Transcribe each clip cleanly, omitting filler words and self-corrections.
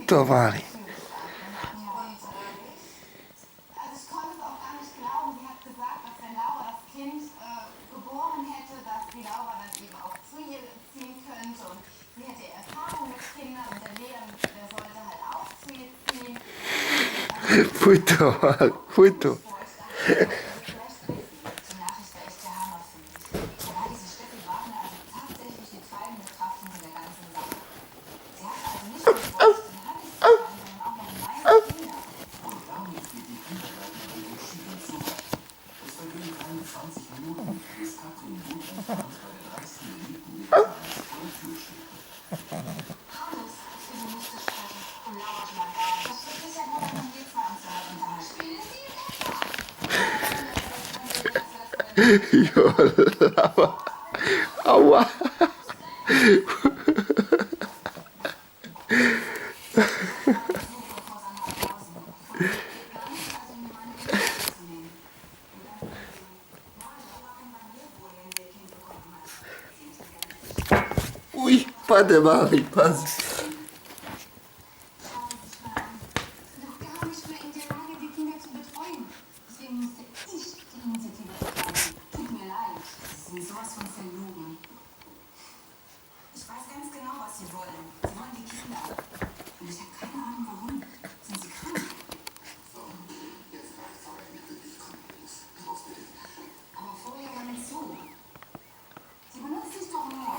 Brutto, Mari. Also ich konnte es auch gar nicht glauben. Sie hat gesagt, dass wenn Laura das Kind geboren hätte, dass die Laura dann eben auch zu ihr ziehen könnte. Und sie hätte Erfahrung mit Kindern und der Leon, der sollte halt auch zu ihr ziehen. Puto, Mari, puto. Die Nachricht war echt der Hammer für mich. Da war diese Steffi Wagner also tatsächlich die treibende Kraft hinter der ganzen Sache. Sie hat also nicht nur den Hannes gefallen, sondern auch noch meine Kinder. Und damit geht die Kindergartenregelung entschieden zurück. Es vergehen keine 20 Minuten, bis Katrin wutentbrannt bei der dreisten Geliebten Milchmanns vor der Tür steht. Hannes, ich will nicht so sprechen. Und Laura bleibt da. Das steht sicher nur, wenn man die zwei uns unterhalten. Spielen Sie Jo, aua. Ui, warte, Mari, pass. noch gar nicht mehr in der Lage, die Kinder zu betreuen. Deswegen musste ich die Initiative ergreifen. Tut mir leid. Sie sind sowas von verlogen. Ich weiß ganz genau, was Sie wollen. Sie wollen die Kinder. Und ich habe keine Ahnung, warum. Sind Sie krank? So, jetzt reicht's aber endlich wirklich krank ist. Raus mit dem. Aber vorher war nicht so. Sie benutzt sich doch nur.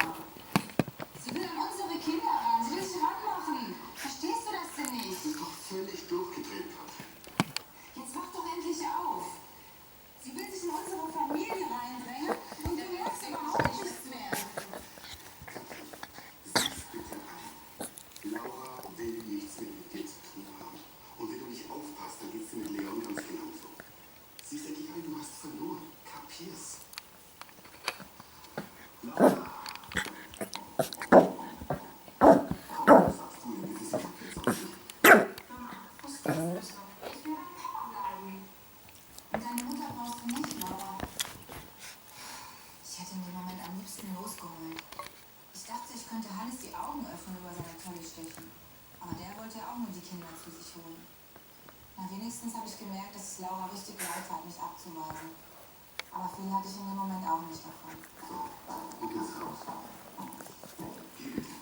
Sie will an unsere Kinder ran. Sie will sich ranmachen. Verstehst du das denn nicht? Das ist doch völlig durchgedreht, Katrin. Jetzt wach doch endlich auf. Sie will sich in unsere Familie reindrängen und du merkst überhaupt nichts mehr. Sieh's bitte ein. Laura will nichts mehr mit dir zu tun haben. Und wenn du nicht aufpasst, dann geht's dir mit Leon ganz genauso. Siehst endlich ein, du hast verloren. Kapier's? Laura. Was sagst du denn? Wie viel Sachen jetzt auf dich? Was ist das? Ich will beim Papa bleiben. Und deine Mutter brauchst du nicht, Laura. Ich hätte in dem Moment am liebsten losgeheult. Ich dachte, ich könnte Hannes die Augen öffnen über seine Tolle stechen. Aber der wollte ja auch nur die Kinder zu sich holen. Na, wenigstens habe ich gemerkt, dass es Laura richtig leid tat, mich abzuweisen. Aber viel hatte ich in dem Moment auch nicht davon. So, und jetzt raus. Geh bitte.